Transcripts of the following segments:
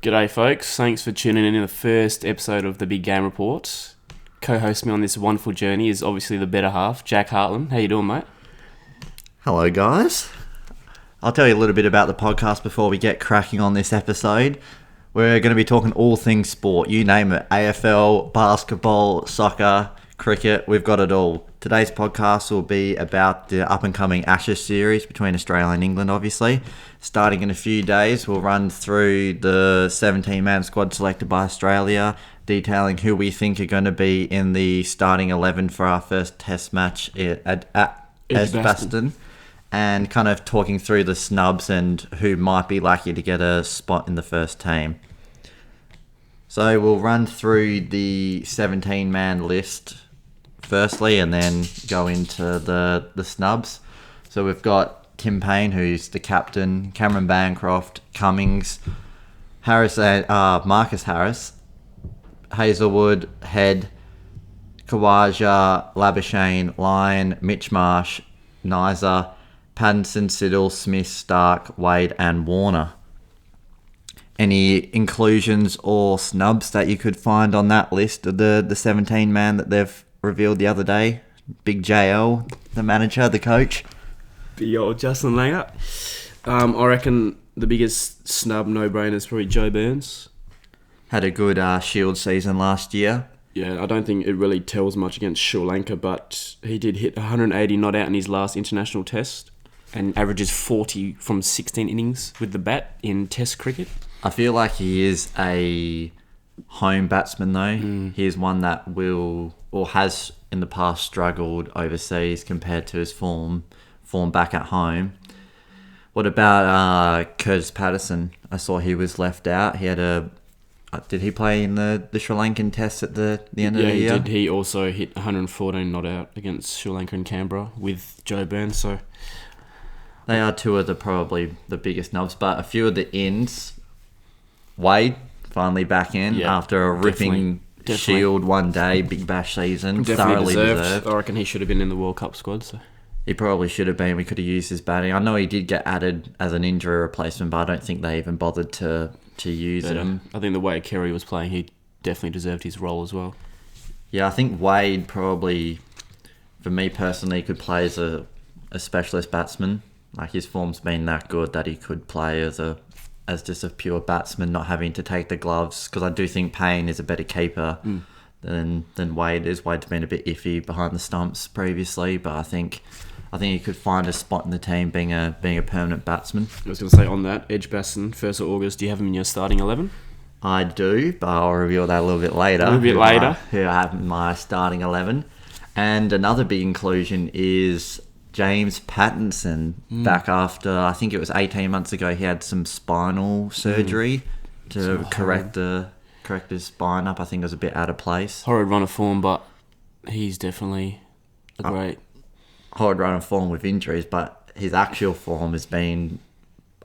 G'day folks, thanks for tuning in the first episode of the Big Game Report. Co-host me on this wonderful journey is obviously the better half, Jack Hartland. How you doing, mate? Hello guys. I'll tell you a little bit about the podcast before we get cracking on this episode. We're going to be talking all things sport, you name it, AFL, basketball, soccer, cricket, we've got it all. Today's podcast will be about the up-and-coming Ashes series between Australia and England, obviously. Starting in a few days, we'll run through the 17-man squad selected by Australia, detailing who we think are going to be in the starting 11 for our first test match at Edgbaston, and kind of talking through the snubs and who might be likely to get a spot in the first team. So we'll run through the 17-man list firstly, and then go into the snubs. So we've got Tim Payne, who's the captain, Cameron Bancroft, Cummings, Marcus Harris, Hazelwood, Head, Khawaja, Labuschagne, Lyon, Mitch Marsh, Nizer, Pattinson, Siddle, Smith, Stark, Wade, and Warner. Any inclusions or snubs that you could find on that list of the 17-man that they've revealed the other day? Big JL, the manager, the coach. The old Justin Langer. I reckon the biggest snub no-brainer is probably Joe Burns. Had a good Shield season last year. Yeah, I don't think it really tells much against Sri Lanka, but he did hit 180 not out in his last international test and averages 40 from 16 innings with the bat in test cricket. I feel like he is a home batsman though. He is one that will or has in the past struggled overseas compared to his form back at home. What about Curtis Patterson? I saw he was left out. He had did he play in the Sri Lankan test at the end of the year? Yeah, he did. He also hit 114 not out against Sri Lanka and Canberra with Joe Burns. So they are two of probably the biggest nubs, but a few of the ins. Wade finally back in after a ripping Shield one day, Big Bash season. Definitely deserved. I reckon he should have been in the World Cup squad. So he probably should have been. We could have used his batting. I know he did get added as an injury replacement, but I don't think they even bothered to use him. I think the way Kerry was playing, he definitely deserved his role as well. Yeah, I think Wade probably, for me personally, could play as a specialist batsman. Like his form's been that good that he could play as just a pure batsman, not having to take the gloves. Because I do think Payne is a better keeper than Wade is. Wade's been a bit iffy behind the stumps previously, but I think he could find a spot in the team being a permanent batsman. I was going to say on that, Edgbaston, 1st of August, do you have him in your starting 11? I do, but I'll reveal that a little bit later. Who I have in my starting 11. And another big inclusion is James Pattinson, back after, I think it was 18 months ago, he had some spinal surgery to correct his spine up. I think it was a bit out of place. Horrid run of form, but he's definitely a great... Horrid run of form with injuries, but his actual form has been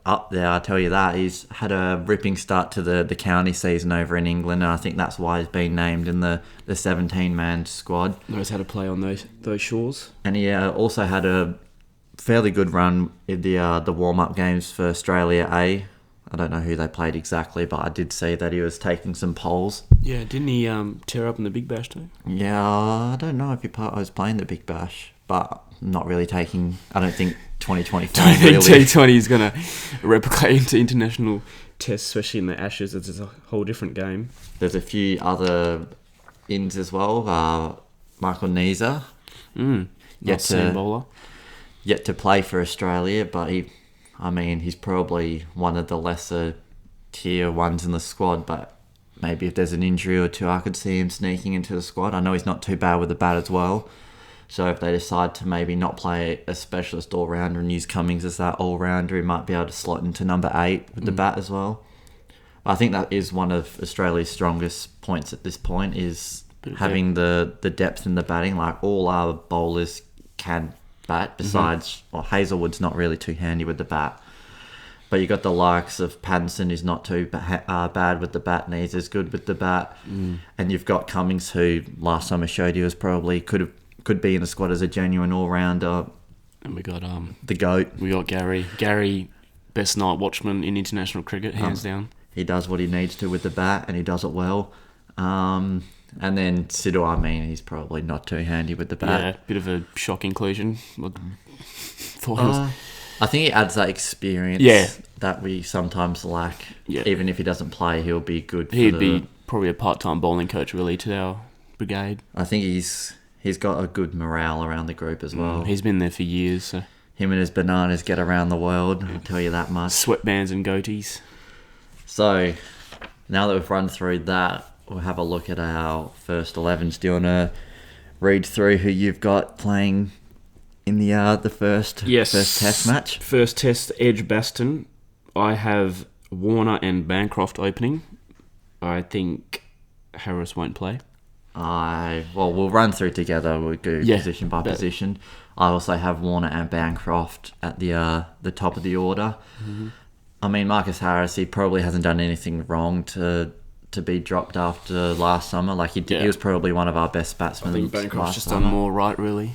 up there, I'll tell you that. He's had a ripping start to the county season over in England, and I think that's why he's been named in the 17-man squad. Knows how to play on those shores. And he also had a fairly good run in the warm-up games for Australia A. I don't know who they played exactly, but I did see that he was taking some polls. Yeah, didn't he tear up in the Big Bash too? Yeah, I don't know if he was playing the Big Bash, but not really taking... I don't think 2025 I think T20 is going to replicate into international tests, especially in the Ashes. It's a whole different game. There's a few other ins as well. Michael Neser. Bowler. Yet to play for Australia, but he's probably one of the lesser tier ones in the squad, but maybe if there's an injury or two, I could see him sneaking into the squad. I know he's not too bad with the bat as well. So if they decide to maybe not play a specialist all-rounder and use Cummings as that all-rounder, he might be able to slot into number 8 with the bat as well. I think that is one of Australia's strongest points at this point, is having the depth in the batting. Like, all our bowlers can bat, besides Hazelwood's not really too handy with the bat. But you got the likes of Pattinson, who's not too bad with the bat, and he's as good with the bat. And you've got Cummings, who last time I showed you was probably could be in the squad as a genuine all-rounder. And we got the GOAT. We got Gary, best night watchman in international cricket, hands down. He does what he needs to with the bat, and he does it well. And then Sidhu, I mean, he's probably not too handy with the bat. Yeah, bit of a shock inclusion. Thought he was, I think he adds that experience Yeah. that we sometimes lack. Yeah. Even if he doesn't play, he'll be good. For he'd be probably a part-time bowling coach really to our brigade. I think he's got a good morale around the group as well. He's been there for years, so Him and his bananas get around the world, I'll tell you that much. sweatbands and goatees. So, now that we've run through that, we'll have a look at our first 11s. Do you want to read through who you've got playing in the first test match? First test, Edgbaston. I have Warner and Bancroft opening. I think Harris won't play. We'll run through together. We'll go position by position. I also have Warner and Bancroft at the top of the order. Mm-hmm. I mean, Marcus Harris, he probably hasn't done anything wrong to be dropped after last summer. Like he was probably one of our best batsmen. I think Bancroft's last just summer. done more right, really.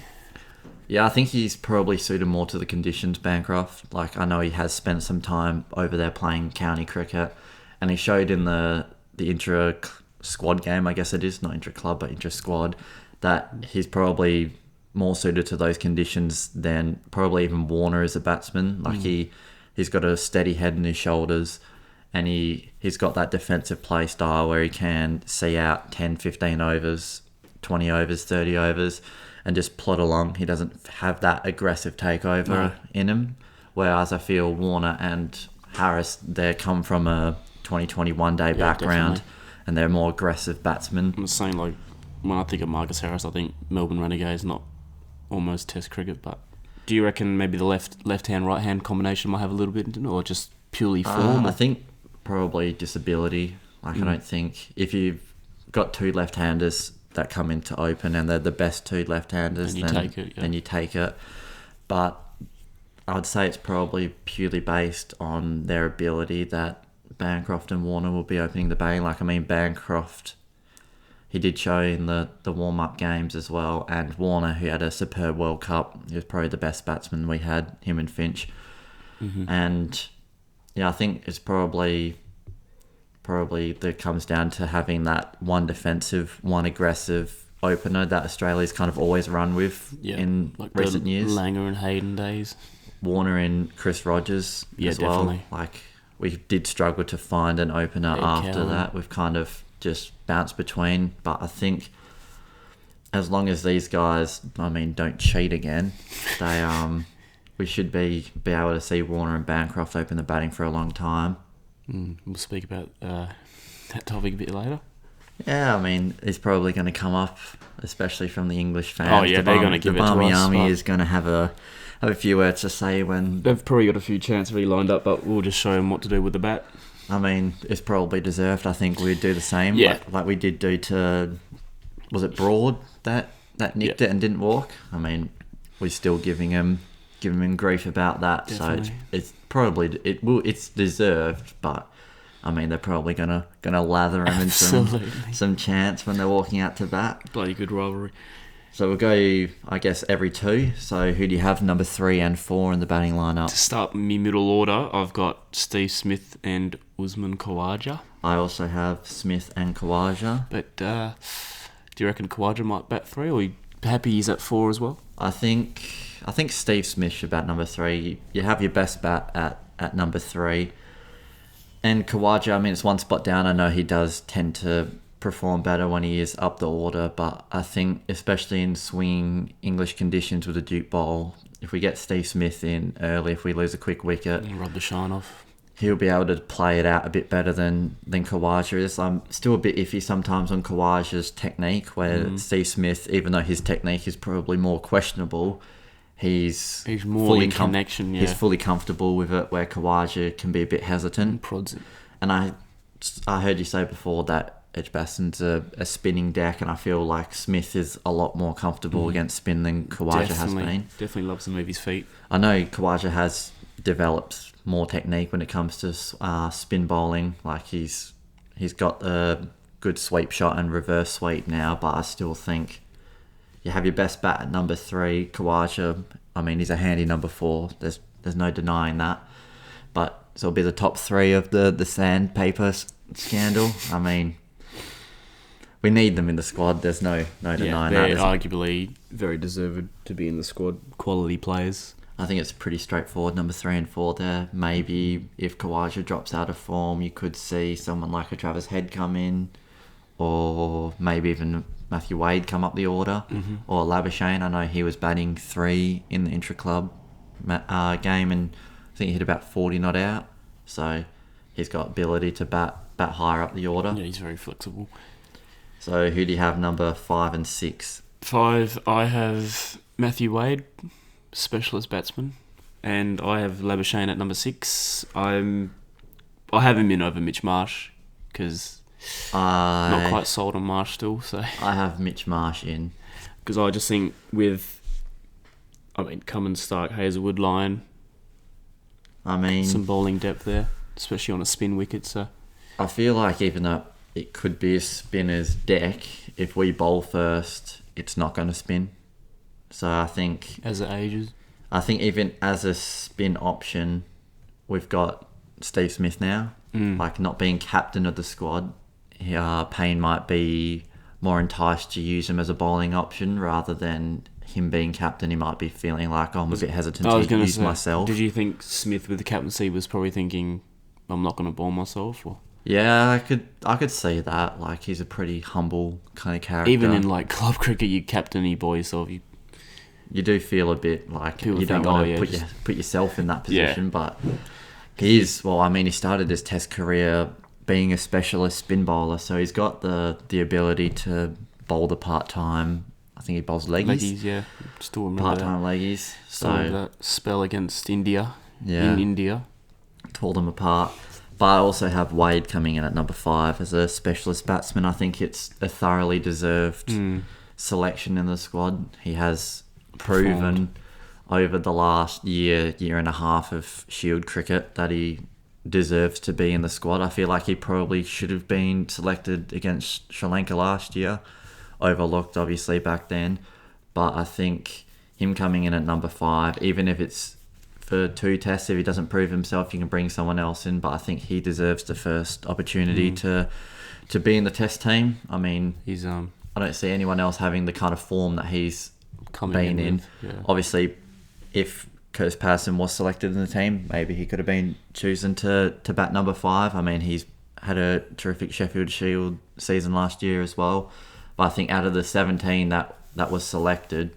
Yeah, I think he's probably suited more to the conditions, Bancroft. Like, I know he has spent some time over there playing county cricket, and he showed in the intra-squad game, I guess it is, not intra-club, but intra-squad, that he's probably more suited to those conditions than probably even Warner as a batsman. Like, he's got a steady head in his shoulders, and he's got that defensive play style where he can see out 10, 15 overs, 20 overs, 30 overs, and just plod along. He doesn't have that aggressive takeover in him. Whereas I feel Warner and Harris, they come from a 2021 day background, definitely. and they're more aggressive batsmen. I'm saying, like, when I think of Marcus Harris, I think Melbourne Renegades, not almost Test cricket. But do you reckon maybe the left-hand, right-hand combination might have a little bit, or just purely form? I think probably disability. Like, I don't think if you've got two left-handers that come in to open and they're the best two left-handers, then you take it. But I would say it's probably purely based on their ability that Bancroft and Warner will be opening the batting. Like, I mean, Bancroft, he did show in the warm-up games as well, and Warner, who had a superb World Cup, he was probably the best batsman we had, him and Finch. And yeah, I think it's probably that comes down to having that one defensive, one aggressive opener that Australia's kind of always run with in like recent years. Langer and Hayden days. Warner and Chris Rogers as well. Definitely. Like, we did struggle to find an opener after Cowan. that. We've kind of just bounced between. But I think as long as these guys, I mean, don't cheat again, they we should be able to see Warner and Bancroft open the batting for a long time. We'll speak about that topic a bit later. Yeah, I mean, it's probably going to come up, especially from the English fans. Oh, yeah, they're going to give it to us. The Barmy Army but is going to have a few words to say when... They've probably got a few chances already lined up, but we'll just show them what to do with the bat. I mean, it's probably deserved. I think we'd do the same. Yeah. Like we did do to... Was it Broad that nicked it and didn't walk? I mean, we're still giving him grief about that. Definitely. So it's probably... It's deserved, but... I mean, they're probably gonna lather him in some chance when they're walking out to bat. Bloody good rivalry. So we'll go, I guess, every two. So who do you have number 3 and 4 in the batting lineup? To start me middle order, I've got Steve Smith and Usman Khawaja. I also have Smith and Khawaja. But do you reckon Khawaja might bat 3, or are you happy he's at 4 as well? I think Steve Smith should bat number 3. You have your best bat at number 3. And Khawaja, I mean, it's one spot down. I know he does tend to perform better when he is up the order, but I think, especially in swinging English conditions with a Duke bowl, if we get Steve Smith in early, if we lose a quick wicket, And rub the shine off. he'll be able to play it out a bit better than Khawaja is. I'm still a bit iffy sometimes on Khawaja's technique, where Steve Smith, even though his technique is probably more questionable, he's more fully in connection, He's fully comfortable with it, where Khawaja can be a bit hesitant. Prods it. And I heard you say before that Edgbaston's a spinning deck, and I feel like Smith is a lot more comfortable against spin than Khawaja has been. Definitely loves to move his feet. I know Khawaja has developed more technique when it comes to spin bowling. Like he's got a good sweep shot and reverse sweep now, but I still think you have your best bat at number 3. Khawaja, I mean, he's a handy number 4. There's no denying that. But So it'll be the top three of the sandpaper scandal. I mean, we need them in the squad. There's no denying they're that. arguably very deserved to be in the squad. Quality players. I think it's pretty straightforward. Number 3 and 4 there. Maybe if Kawaja drops out of form, you could see someone like a Travis Head come in, or maybe even Matthew Wade come up the order, or Labuschagne. I know he was batting 3 in the intra-club game, and I think he hit about 40 not out. So he's got ability to bat higher up the order. Yeah, he's very flexible. So who do you have number 5 and 6? 5, I have Matthew Wade, specialist batsman, and I have Labuschagne at number 6. I have him in over Mitch Marsh because not quite sold on Marsh still. So I have Mitch Marsh in because I just think Cummins, Stark, Hazelwood line. Some bowling depth there, especially on a spin wicket. So I feel like even though it could be a spinner's deck, if we bowl first, it's not going to spin. So I think as it ages, even as a spin option, we've got Steve Smith now. Like not being captain of the squad, Payne might be more enticed to use him as a bowling option rather than him being captain. He might be feeling like, I'm a bit hesitant to use myself. Did you think Smith with the captaincy was probably thinking, I'm not going to bowl myself? Or? Yeah, I could see that. Like, he's a pretty humble kind of character. Even in like club cricket, you captain, you bowl yourself. You do feel a bit like people you don't want to put yourself in that position, but he started his test career being a specialist spin bowler, so he's got the ability to bowl the part-time. I think he bowls leggies. Leggies, yeah. Still remember part-time leggies. So that spell against India. Yeah. In India. Tore them apart. But I also have Wade coming in at number 5 as a specialist batsman. I think it's a thoroughly deserved selection in the squad. He has proven over the last year and a half of Shield cricket that he deserves to be in the squad. I feel like he probably should have been selected against Sri Lanka last year. Overlooked, obviously, back then. But I think him coming in at number 5, even if it's for 2 tests, if he doesn't prove himself, you can bring someone else in. But I think he deserves the first opportunity to be in the test team. I mean, he's I don't see anyone else having the kind of form that he's been in. Yeah. Obviously, if Curtis Patterson was selected in the team, maybe he could have been chosen to bat number 5. I mean, he's had a terrific Sheffield Shield season last year as well. But I think out of the 17 that was selected,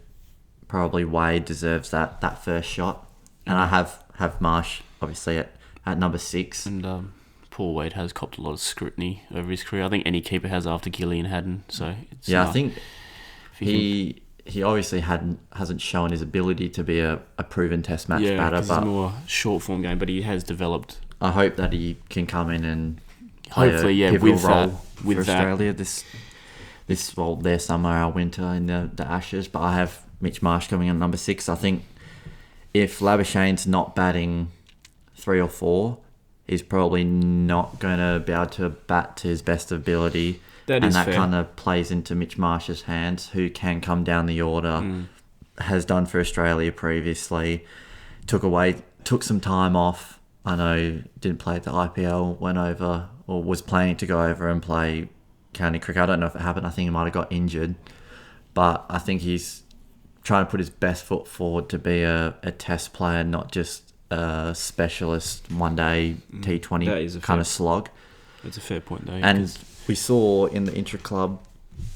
probably Wade deserves that first shot. And I have Marsh, obviously, at number 6. And Paul Wade has copped a lot of scrutiny over his career. I think any keeper has after Gillian Haddon. So it's, I think he obviously hasn't shown his ability to be a proven test match batter. But it's a more short form game, but he has developed. I hope that he can come in and hopefully, play a pivotal role with for Australia their summer, our winter in the Ashes. But I have Mitch Marsh coming in at number 6. I think if Labuschagne's not batting 3 or 4, he's probably not going to be able to bat to his best ability. That kind of plays into Mitch Marsh's hands, who can come down the order, has done for Australia previously, took some time off. I know didn't play at the IPL, went over or was planning to go over and play county cricket. I don't know if it happened. I think he might have got injured, but I think he's trying to put his best foot forward to be a test player, not just a specialist one-day T20 kind of slog. That's a fair point, though. And we saw in the intra-club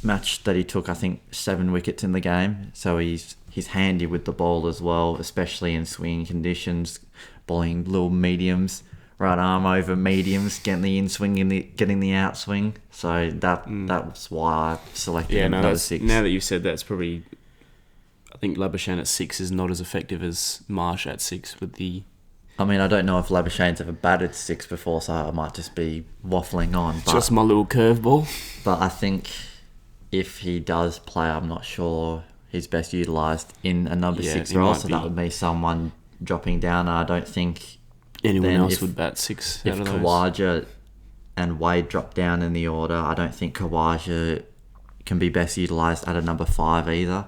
match that he took, I think, 7 wickets in the game. So he's handy with the ball as well, especially in swinging conditions, bowling little mediums, right arm over mediums, getting the in-swing, getting the outswing. So that's why I selected him at 6. Now that you've said that, it's probably... I think Labuschagne at 6 is not as effective as Marsh at 6 with the... I mean, I don't know if Labuschagne's ever batted 6 before, so I might just be waffling on. But, just my little curveball. But I think if he does play, I'm not sure he's best utilised in a number 6 role, so that would be someone dropping down. I don't think anyone else would bat 6 if Kawaja and Wade drop down in the order. I don't think Kawaja can be best utilised at a number 5 either.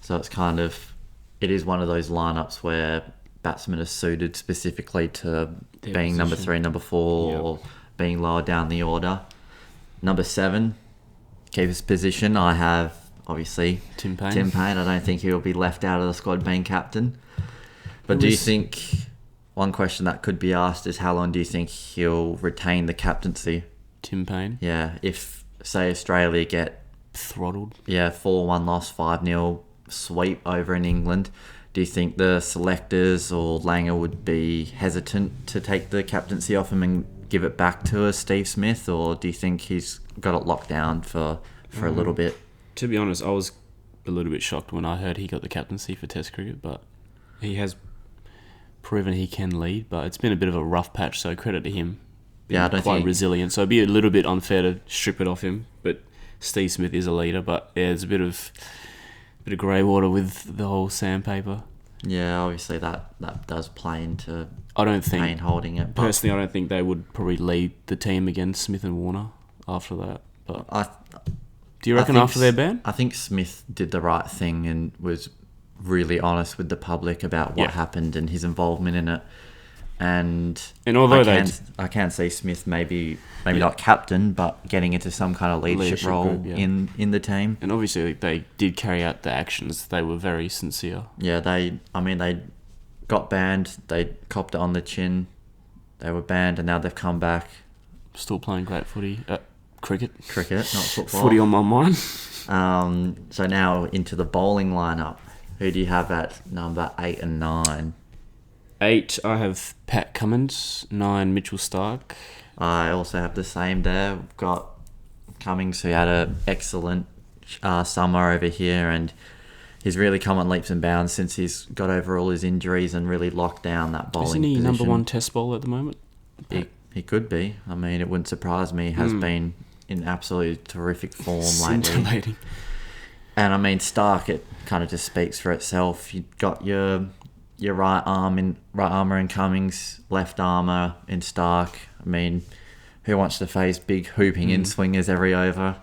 So it's it is one of those lineups where batsmen are suited specifically to Their being number position. 3, number 4, Yep. or being lower down the order. Number 7, keeper's position, I have obviously Tim Payne. Tim Payne. I don't think he'll be left out of the squad being captain. But do you think, one question that could be asked is how long do you think he'll retain the captaincy? Tim Payne. Yeah, if, say, Australia get, Throttled. 4-1 loss, 5-0 sweep over in England, do you think the selectors or Langer would be hesitant to take the captaincy off him and give it back to a Steve Smith, or do you think he's got it locked down for a little bit? To be honest, I was a little bit shocked when I heard he got the captaincy for Test cricket, but he has proven he can lead. But it's been a bit of a rough patch, so credit to him. Yeah, I don't Quite think... resilient, so it'd be a little bit unfair to strip it off him. But Steve Smith is a leader, but yeah, there's a bit of grey water with the whole sandpaper. Yeah, obviously that does play into I don't Payne think, holding it. But personally, I don't think they would probably lead the team against Smith and Warner after that. But do you reckon think after their ban? I think Smith did the right thing and was really honest with the public about what Yeah. happened and his involvement in it. And although I can see Smith maybe not captain, but getting into some kind of leadership role group, yeah. in the team. And obviously they did carry out the actions. They were very sincere. Yeah, they got banned. They copped it on the chin. They were banned, and now they've come back. Still playing great footy. Cricket, Cricket, not football. Footy on my mind. So now into the bowling lineup. Who do you have at number 8 and 9? 8, I have Pat Cummins. 9, Mitchell Starc. I also have the same there. We've got Cummings, who had an excellent summer over here, and he's really come on leaps and bounds since he's got over all his injuries and really locked down that bowling Isn't he position. number 1 Test bowler at the moment? He could be. I mean, it wouldn't surprise me. He has been in absolutely terrific form lately. Scintillating. And I mean, Stark, it kind of just speaks for itself. You've got your right armour in Cummings, left armour in Stark. I mean, who wants to face big hooping in swingers every over?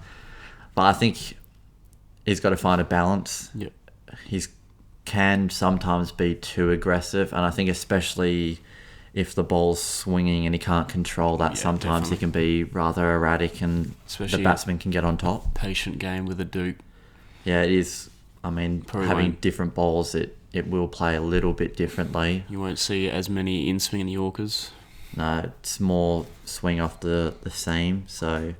But I think he's got to find a balance. Yep. He can sometimes be too aggressive, and I think especially if the ball's swinging and he can't control that, Yeah, sometimes he definitely. can be rather erratic, and Especially the batsman can get on top. Patient game with a Duke. Yeah, it is. I mean, Probably having won't. different balls, it will play a little bit differently. You won't see as many in-swinging Yorkers. No, it's more swing off the seam. So,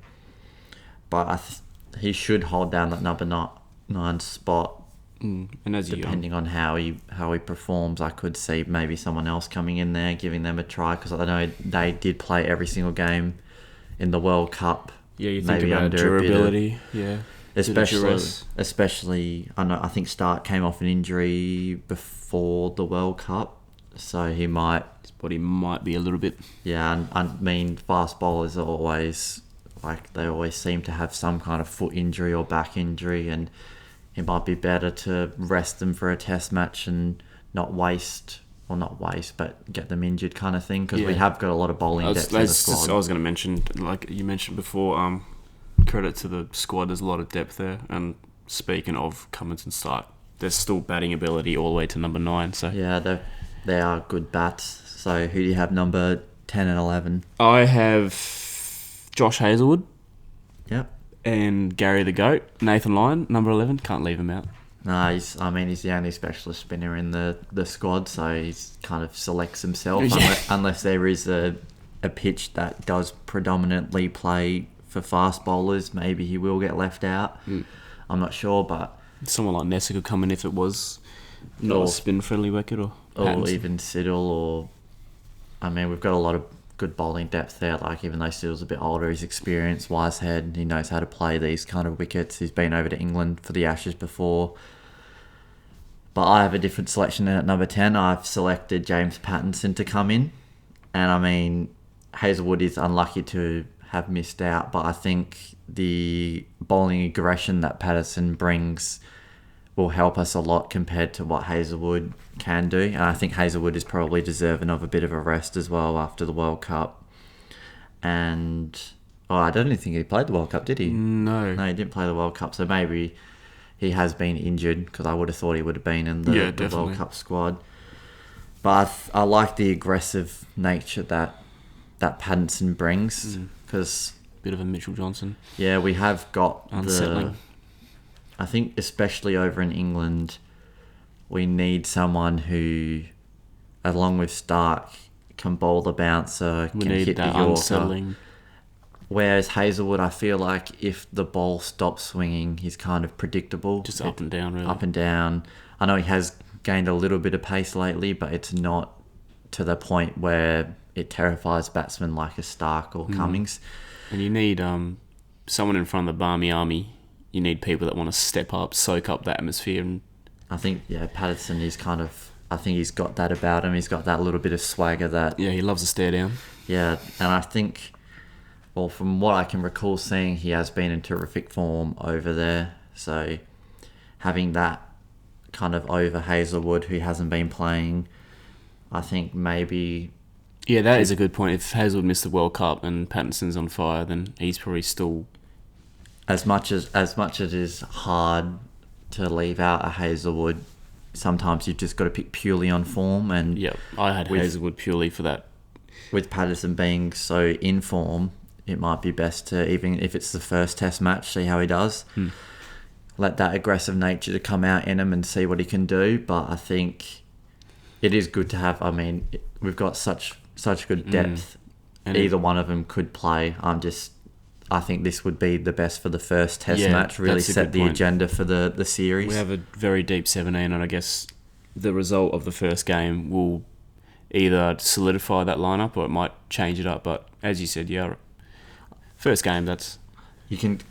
but he should hold down that number 9 spot. And as Depending on how he performs, I could see maybe someone else coming in there, giving them a try, because I know they did play every single game in the World Cup. you think maybe about under a bit of- durability. Yeah. Bit of duress. Especially, I think Stark came off an injury before the World Cup, so he might. His body might be a little bit. Yeah, and I mean, fast bowlers are always they always seem to have some kind of foot injury or back injury, and it might be better to rest them for a test match and not waste, but get them injured kind of thing, because we Yeah. have got a lot of bowling depth in the squad. I was going to mention, like you mentioned before, credit to the squad. There's a lot of depth there. And speaking of Cummins and Stark, there's still batting ability all the way to number 9. So Yeah, they are good bats. So who do you have number 10 and 11? I have Josh Hazlewood Yep. and Gary the Goat. Nathan Lyon, number 11. Can't leave him out. No, he's the only specialist spinner in the squad, so he's kind of selects himself Yeah. unless there is a pitch that does predominantly play for fast bowlers. Maybe he will get left out. I'm not sure, but Someone like Nessa could come in if it was not Or- a spin-friendly wicket or Pattinson. even Siddle, or I mean, we've got a lot of good bowling depth there. Like, even though Siddle's a bit older, he's experienced, wise head, he knows how to play these kind of wickets. He's been over to England for the Ashes before. But I have a different selection at number 10. I've selected James Pattinson to come in. And I mean, Hazelwood is unlucky to have missed out, but I think the bowling aggression that Patterson brings will help us a lot compared to what Hazelwood can do. And I think Hazelwood is probably deserving of a bit of a rest as well after the World Cup. And I don't even think he played the World Cup, did he? No. No, he didn't play the World Cup, so maybe he has been injured, because I would have thought he would have been in the World definitely. Cup squad. But I like the aggressive nature that Pattinson brings because Bit of a Mitchell Johnson. yeah, we have got Unsettling. I think especially over in England, we need someone who, along with Stark, can bowl the bouncer, We can need hit the that Yorker. unsettling. Whereas Hazelwood, I feel like if the ball stops swinging, he's kind of predictable. Just up and down, really. Up and down. I know he has gained a little bit of pace lately, but it's not to the point where it terrifies batsmen like a Stark or Cummings. And you need someone in front of the Barmy Army. You need people that want to step up, soak up the atmosphere. And I think, Patterson is kind of... I think he's got that about him. He's got that little bit of swagger that... yeah, he loves to stare down. Yeah, and I think... Well, from what I can recall seeing, he has been in terrific form over there. So having that kind of over Hazelwood, who hasn't been playing, I think maybe... Yeah, that is a good point. If Hazelwood missed the World Cup and Pattinson's on fire, then he's probably still... As much as it is hard to leave out a Hazelwood, sometimes you've just got to pick purely on form. And Yeah, I had Hazelwood purely for that. with Patterson being so in form, it might be best to, even if it's the first test match, see how he does. Let that aggressive nature to come out in him and see what he can do. But I think it is good to have... I mean, we've got such good depth. And Either one of them could play. I think this would be the best for the first test Yeah, match. Really that's a set good the point. agenda for the series. We have a very deep 17, and I guess the result of the first game will either solidify that lineup or it might change it up. But as you said, yeah, first game, that's... You can...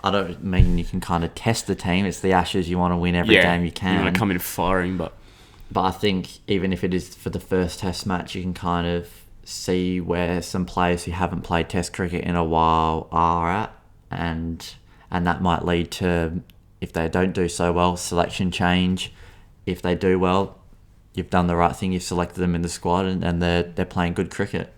I don't mean you can kind of test the team. It's the Ashes. You want to win every game you can. You want to come in firing, but I think even if it is for the first test match, you can kind of see where some players who haven't played test cricket in a while are at, and that might lead to, if they don't do so well, selection change. If they do well, you've done the right thing, you've selected them in the squad, and they're playing good cricket.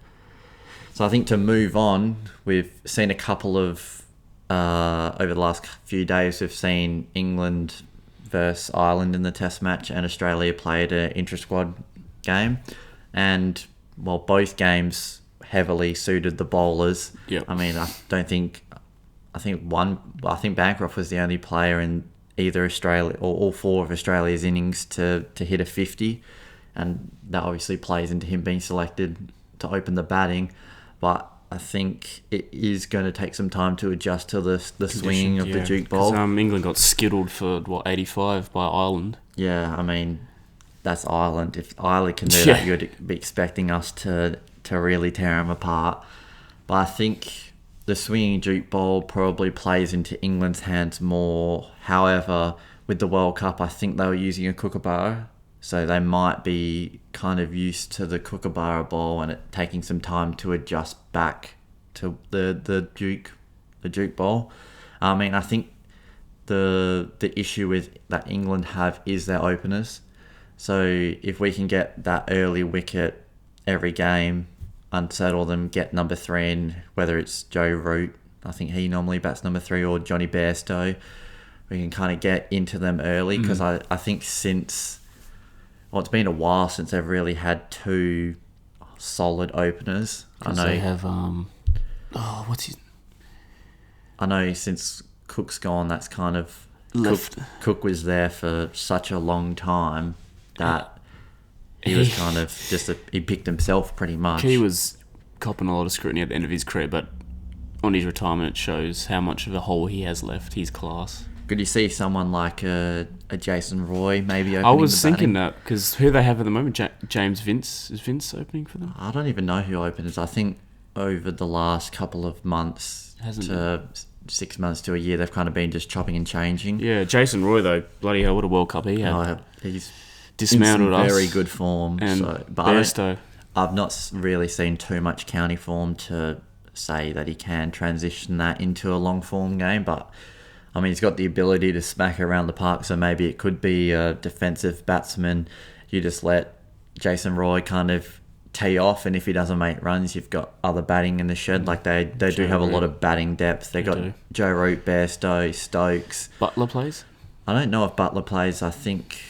So I think to move on, we've seen a couple of over the last few days, we've seen England versus Ireland in the test match, and Australia played an intra-squad game, and well, both games heavily suited the bowlers. Yep. I mean, I think Bancroft was the only player in either Australia or all four of Australia's innings to hit a 50, and that obviously plays into him being selected to open the batting. But I think it is going to take some time to adjust to the swinging of the Duke ball. England got skittled for 85 by Ireland. Yeah, I mean, that's Ireland. If Ireland can do that, you'd be expecting us to really tear them apart. But I think the swinging Duke ball probably plays into England's hands more. However, with the World Cup, I think they were using a kookaburra, so they might be kind of used to the kookaburra ball and it taking some time to adjust back to the Duke ball. I mean, I think the issue with that England have is their openers. So if we can get that early wicket every game, unsettle them, get number 3 in, whether it's Joe Root, I think he normally bats number 3, or Johnny Bairstow, we can kind of get into them early, because I think since... Well, it's been a while since they've really had 2 solid openers. I know they have... what's his... I know since Cook's gone, that's kind of... Left. Cook was there for such a long time that he was kind of just... he picked himself pretty much. He was copping a lot of scrutiny at the end of his career, but on his retirement it shows how much of a hole he has left. He's class. Could you see someone like a Jason Roy maybe opening I was the batting? thinking that, because who they have at the moment, James Vince. Is Vince opening for them? I don't even know who opens. I think over the last couple of months to 6 months to a year, they've kind of been just chopping and changing. Yeah, Jason Roy though, bloody hell, what a World Cup he had. He's Dismounted in some us. very good form. And But Bairstow. I've not really seen too much county form to say that he can transition that into a long form game, but I mean, he's got the ability to smack around the park, so maybe it could be a defensive batsman. You just let Jason Roy kind of tee off, and if he doesn't make runs, you've got other batting in the shed. Like they do have a lot of batting depth. They got do. Joe Root, Bairstow, Stokes. Butler plays? I don't know if Butler plays. I think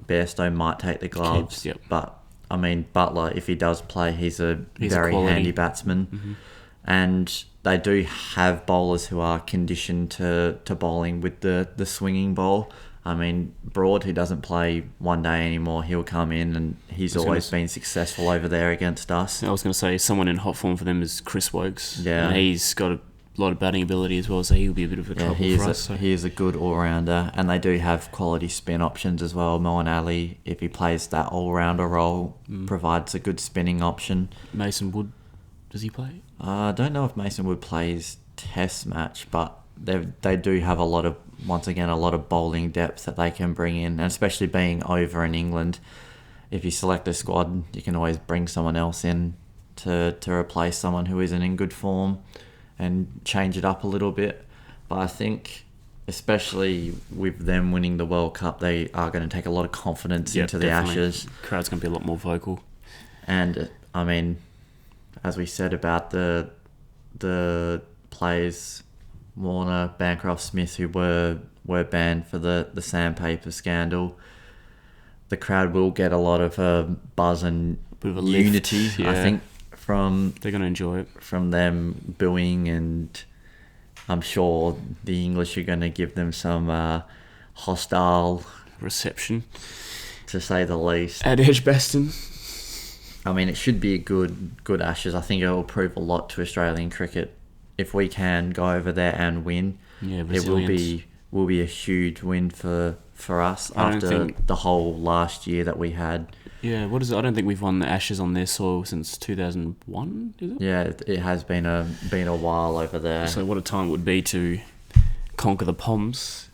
Bairstow might take the gloves. Keeps, yep. But I mean, Butler, if he does play, he's a He's a very quality. handy batsman. And they do have bowlers who are conditioned to bowling with the swinging bowl. I mean, Broad, who doesn't play one day anymore, he'll come in and he's always been successful over there against us. I was going to say someone in hot form for them is Chris Wokes. Yeah. And he's got a lot of batting ability as well, so he'll be a bit of a trouble for us. So. He is a good all-rounder, and they do have quality spin options as well. Moeen Ali, if he plays that all-rounder role, provides a good spinning option. Mason Wood, does he play? I don't know if Mason Wood plays Test match, but they do have a lot of bowling depth that they can bring in, and especially being over in England, if you select a squad, you can always bring someone else in to replace someone who isn't in good form and change it up a little bit. But I think, especially with them winning the World Cup, they are going to take a lot of confidence into the definitely. Ashes. Crowd's going to be a lot more vocal. And I mean, as we said about the players, Warner, Bancroft, Smith, who were banned for the sandpaper scandal, the crowd will get a lot of buzz and Bit of a unity, lift, yeah. I think, from They're going to enjoy it. them booing, and I'm sure the English are going to give them some hostile, Reception. to say the least. At Edgbaston. I mean, it should be a good Ashes. I think it will prove a lot to Australian cricket if we can go over there and win. Yeah, It will be a huge win for us I don't after think- the whole last year that we had. Yeah, what is it? I don't think we've won the Ashes on their soil since 2001, is it? Yeah, it has been a while over there. So what a time it would be to conquer the Poms.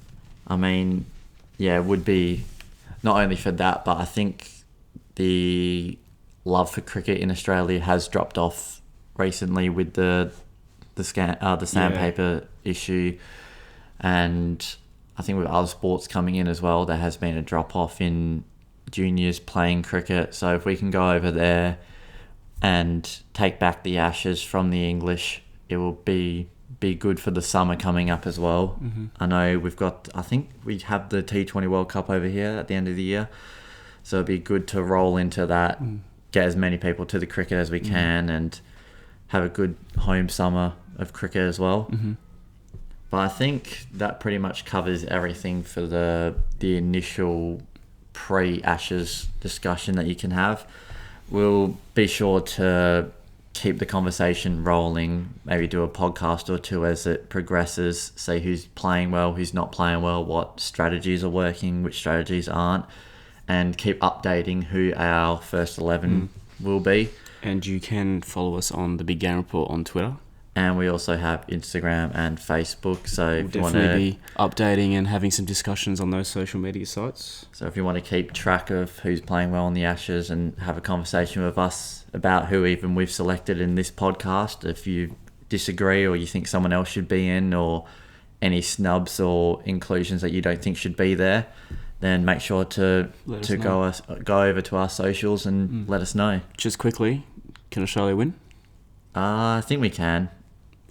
I mean, yeah, it would be not only for that, but I think the love for cricket in Australia has dropped off recently with the sandpaper issue, and I think with other sports coming in as well, there has been a drop off in juniors playing cricket. So if we can go over there and take back the Ashes from the English, it will be good for the summer coming up as well. I know I think we have the T20 World Cup over here at the end of the year, so it'd be good to roll into that, get as many people to the cricket as we can, and have a good home summer of cricket as well. But I think that pretty much covers everything for the initial pre-Ashes discussion that you can have. We'll be sure to keep the conversation rolling, maybe do a podcast or two as it progresses, see who's playing well, who's not playing well, what strategies are working, which strategies aren't, and keep updating who our first 11 will be. And you can follow us on the Big Game Report on Twitter. And we also have Instagram and Facebook, so We'll if you want to definitely be updating and having some discussions on those social media sites. So if you want to keep track of who's playing well in the Ashes and have a conversation with us about who even we've selected in this podcast, if you disagree or you think someone else should be in, or any snubs or inclusions that you don't think should be there, then make sure to Let us know. go over to our socials and let us know. Just quickly, can Australia win? I think we can.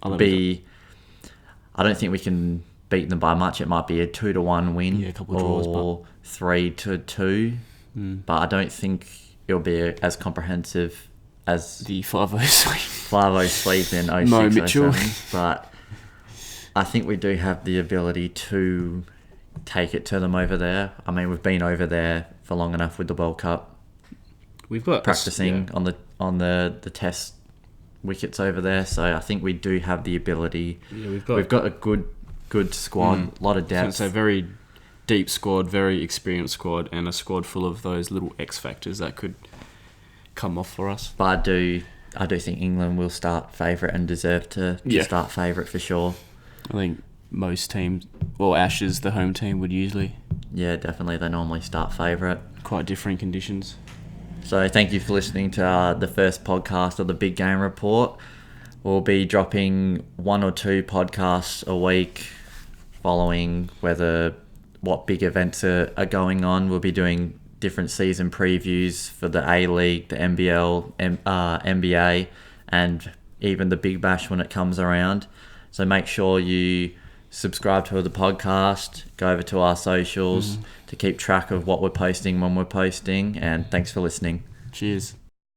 I'll let I don't think we can beat them by much. It might be a 2-1 win, Yeah, a couple of draws, or 3-2. But I don't think it'll be as comprehensive as the 5-0 sweep. 5-0 sweep in 06, Mo Mitchell. 07. But I think we do have the ability to take it to them over there. I mean, we've been over there for long enough with the World Cup, We've got practicing on the test wickets over there. So I think we do have the ability. Yeah, we've We've got a good squad, a lot of depth. So very deep squad, very experienced squad, and a squad full of those little X factors that could come off for us. But I do think England will start favourite and deserve to start favourite for sure. I think most teams, well, Ashes, the home team, would usually. Yeah, definitely. They normally start favourite. Quite different conditions. So thank you for listening to the first podcast of the Big Game Report. We'll be dropping 1 or 2 podcasts a week following what big events are going on. We'll be doing different season previews for the A-League, the NBL, NBA, and even the Big Bash when it comes around. So make sure you subscribe to the podcast, go over to our socials to keep track of what we're posting when we're posting, and thanks for listening. Cheers.